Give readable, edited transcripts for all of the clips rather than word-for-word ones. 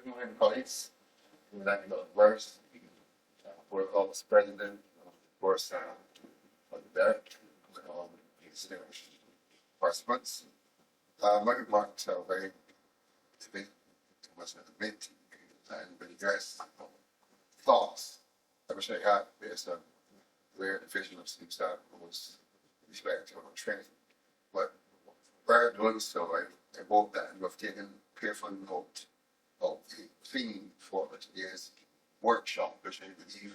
Good morning, colleagues. I'm Daniel Verse, Board of Office President, of course, on the back, distinguished participants. My remarks are very big, too much to admit, and will address thoughts I wish I had based on where the vision of CTUSAB was respect to our training. But prior to doing so, I hope that you have taken careful note of the theme for today's workshop, which I believe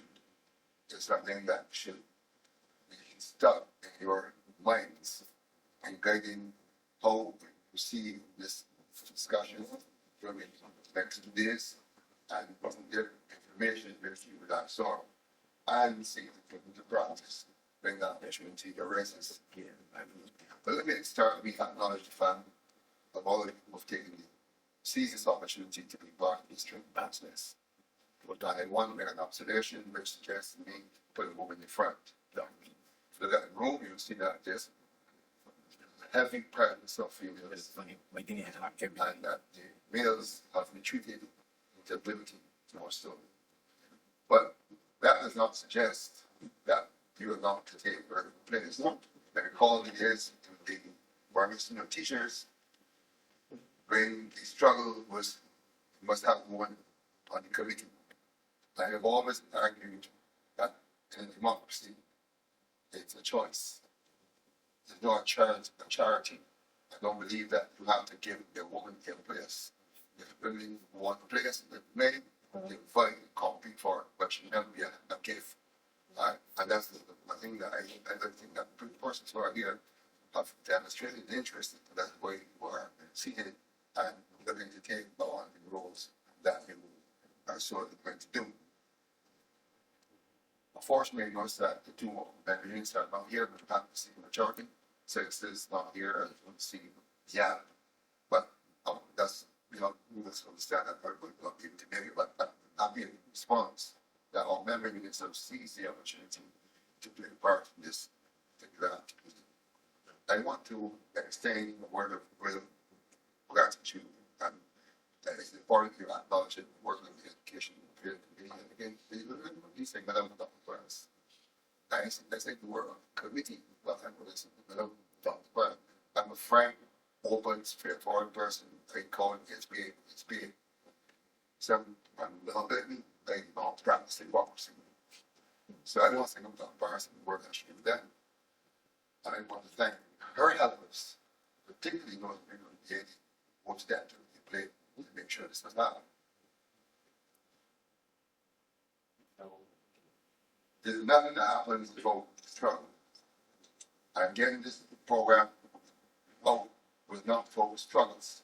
is something that should be stuck in your minds and guiding how we proceed this discussion during the next 2 days and get information with you that absorb and see if we put into practice when that opportunity arises. But let me start. We acknowledge the fact of all of you who have taken the seize this opportunity to be part of this business. But I want to make an observation which suggests to me put a woman in front. If you look at the room, you'll see that there's a heavy presence of females, and that the males have been treated with ability more so. But that does not suggest that you are not to take your place. The quality is the Barbados teachers. When the struggle was, you must have one on the committee. I have always argued that in a democracy, it's a choice. It's not a charity. I don't believe that you have to give a woman a place. If women want a place, they may, they fight and compete for it, but she never be a gift. And that's the thing that I think that persons who are here have demonstrated interest. That's the way you are seated and looking to take on the roles that you are sort of going to do. Unfortunately, notice that the two Unionists are not here, but happen to see the majority. So it's not here, I want to see but that's, you know, we must understand that we're not able to make it, but I'll be in response that all member units have seized the opportunity to play a part in this particular activity. I want to extend a word of gratitude, and that is important to acknowledge the work of the education period. And again, these things that I'm talking about. I think the word committee, well, I'm going to I'm a frank, open, straightforward person. I call it it's big. Some I'm not letting they not practicing democracy. So I don't think I'm not embarrassing the word I should do that. And I want to thank her helpers, particularly those people in the what's that to play to make sure this does happen. There's nothing that happens without struggle. And getting this program out was not for struggles.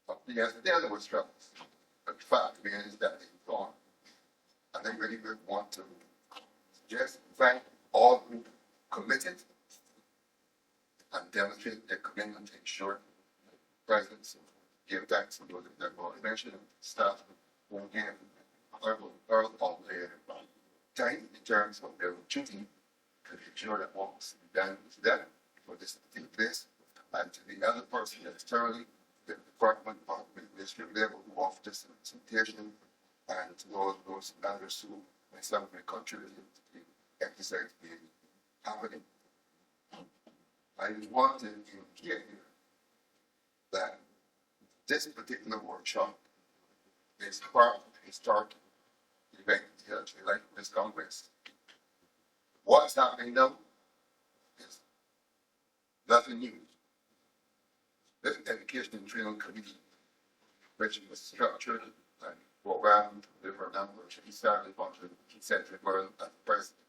But yes, there were struggles. But the fact is that it's gone. And I really would want to just thank all who committed and demonstrate their commitment to ensure presence, give thanks to those that were mentioned, staff who gave Earl of their time in terms of their duty to ensure that what was done is done for this to take place, and to the other person externally, the department of administrative level who offered this presentation, and to those others who in some way contributed to the exercise being happening. I wanted to hear that this particular workshop is part of the historic event here like this Congress. What's happening now is nothing new. This Education and Training Committee, which was structured and programmed to deliver a number of started on the central world at present.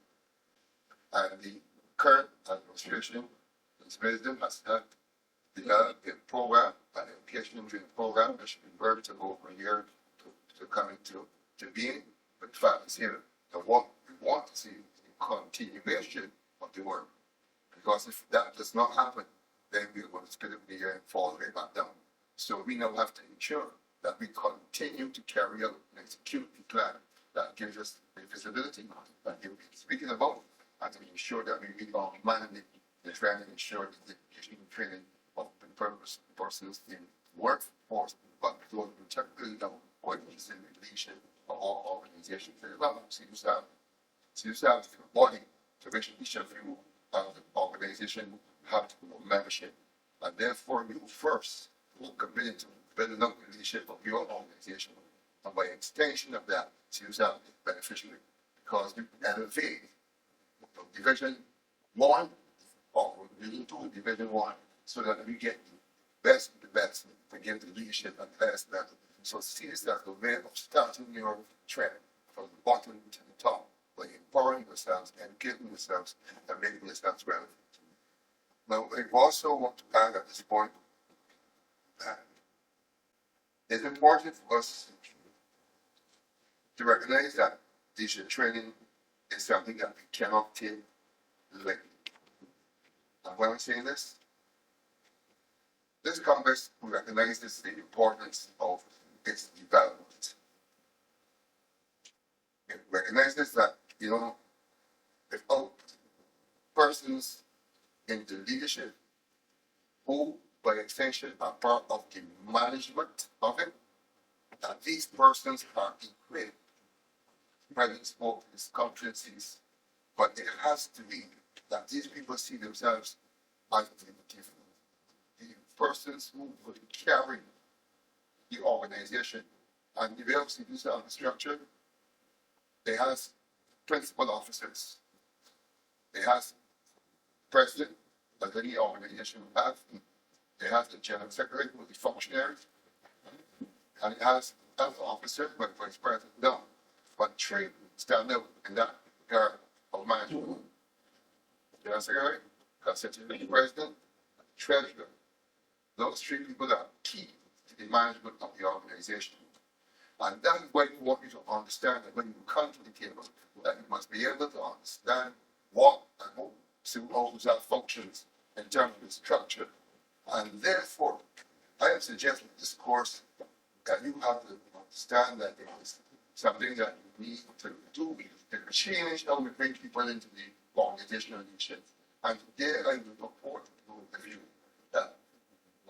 And the current administration, its wisdom, has had developed a program, an education and training program, which should be worked to over a year to come into being. But the fact is here that what we want to see is a continuation of the work. Because if that does not happen, then we're going to split up the year and fall right back down. So we now have to ensure that we continue to carry out and execute the plan that gives us the visibility that you've been speaking about, and to ensure that we meet our mandate in trying to ensure that the education and training of the purpose persons in workforce, but those particularly quite interested in leadership of all organizations. Well, CTUSAB. CTUSAB is the body to which each of you of the organization have to promote membership. And therefore, you first will commit to building up the leadership of your organization. And by extension of that, CTUSAB is beneficiary because you elevate from Division 1 or Division 2 to Division 1 so that we get the best of the best to give the leadership at the highest level. So see this as a way of starting your trend from the bottom to the top by empowering yourselves, educating yourselves, and making yourselves relevant. Now, I also want to add at this point that it's important for us to recognize that leadership training is something that we cannot take lightly. And when I'm saying this Congress recognizes the importance of its development. It recognizes that, without persons in the leadership who, by extension, are part of the management of it, that these persons are equipped presence of these competencies, but it has to be that these people see themselves as the persons who would carry the organization. And if you have seen this structure, they have principal officers, they have president of any organization will have, they have the general secretary who is the functionary, and it has health officer, but vice president no. But three stand out in that regard of management. General secretary, constitutional president, treasurer. Those three people are key to the management of the organization. And that is why we want you to understand that when you come to the table, that you must be able to understand what and how CTUSAB functions in terms of the structure. And therefore, I am suggesting this course that you have to understand that it is something that you need to do to change how we bring people into the organizational leadership. And today I will report to you that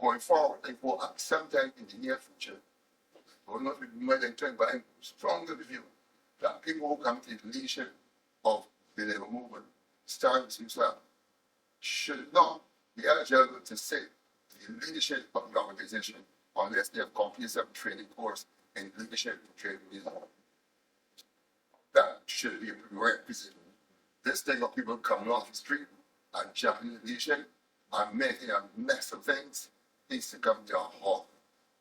going forward, like for sometime in the near future, or not with more than 10, but I'm strongly with you that people who come to the leadership of the labor movement, starting CTUSAB, should not be eligible to sit the leadership of the organization unless they have completed some training course in leadership and training leadership. That should be a prerequisite. This thing of people coming off the street and jumping in leadership and making a mess of things needs to come to a halt.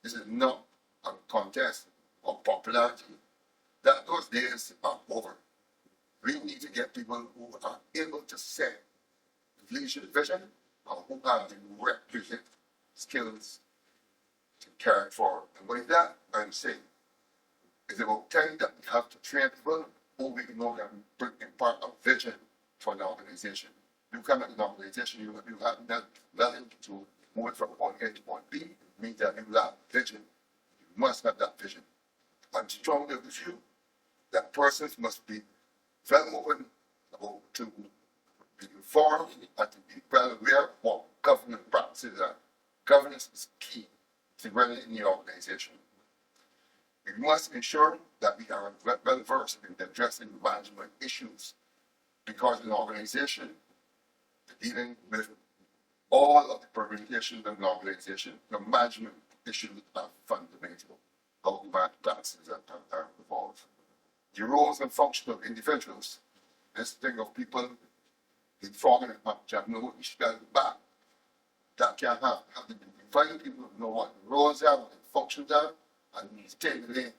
This is not a contest of popularity. That those days are over. We need to get people who are able to set leadership vision and who have the requisite skills to carry it forward. And with that, I'm saying, it's about time that we have to train people who we know that bring in part of vision for the organization. You come at an organization, you have nothing to move from point A to point B. It means that you have vision. You must have that vision. I'm strongly with you that persons must be well open to be informed and to be well aware of what governance practices are. Governance is key to running in the organization. We must ensure that we are well versed in addressing management issues because an organization dealing with all of the permutations of an organization, the management issues are fundamental. How practices are involved. The roles and function of individuals, this thing of people informing and know what each other back, that can have to be inviting people to know what the roles are, what the functions are, and take the lane.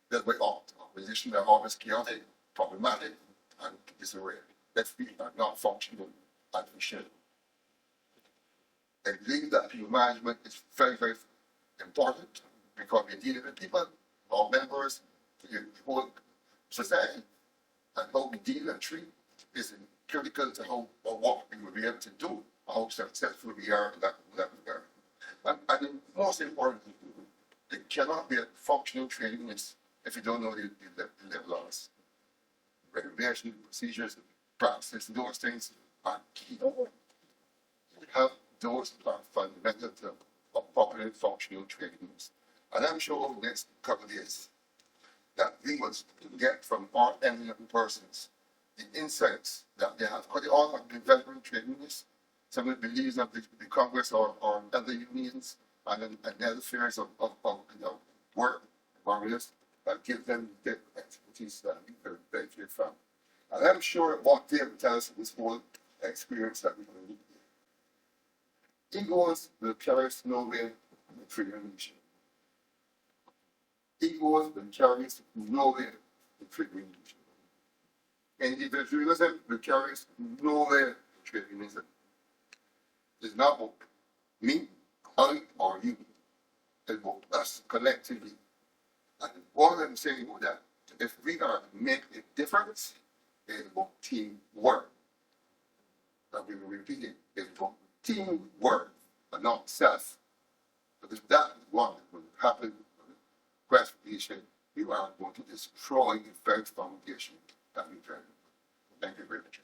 That way off. Organizations are always chaotic, problematic, and disarray. Let's be not functional as we should. I believe that people management is very, very important because we're dealing with people, our members, the whole society, and how we deal and treat is critical to how or what we will be able to do, how successful we are in that regard. And most importantly, it cannot be a functional training if you don't know the laws. Regulations, procedures, practices, those things are key. We have those are fundamental to popular functional trainings. And I'm sure over the next couple of years that we must get from our eminent persons the insights that they have. Because they all have been veteran trade unionists. Some of the beliefs of the Congress or other unions and the other affairs of work, Barbados, that give them the expertise that we can benefit from. And I'm sure what they will tell us this whole experience that we're going to do. Egos will carry us nowhere in the trade union. Egos will carry us nowhere in trade union. Individualism will carry us nowhere in trade unionism. It's not about me, I, or you. It's about us collectively. And all I'm saying about that, if we are to make a difference, it's about teamwork. That we will repeat it. It's about teamwork, but not self. Because that is what will happen with gratification. You are going to destroy the very foundation that we created. Thank you very much.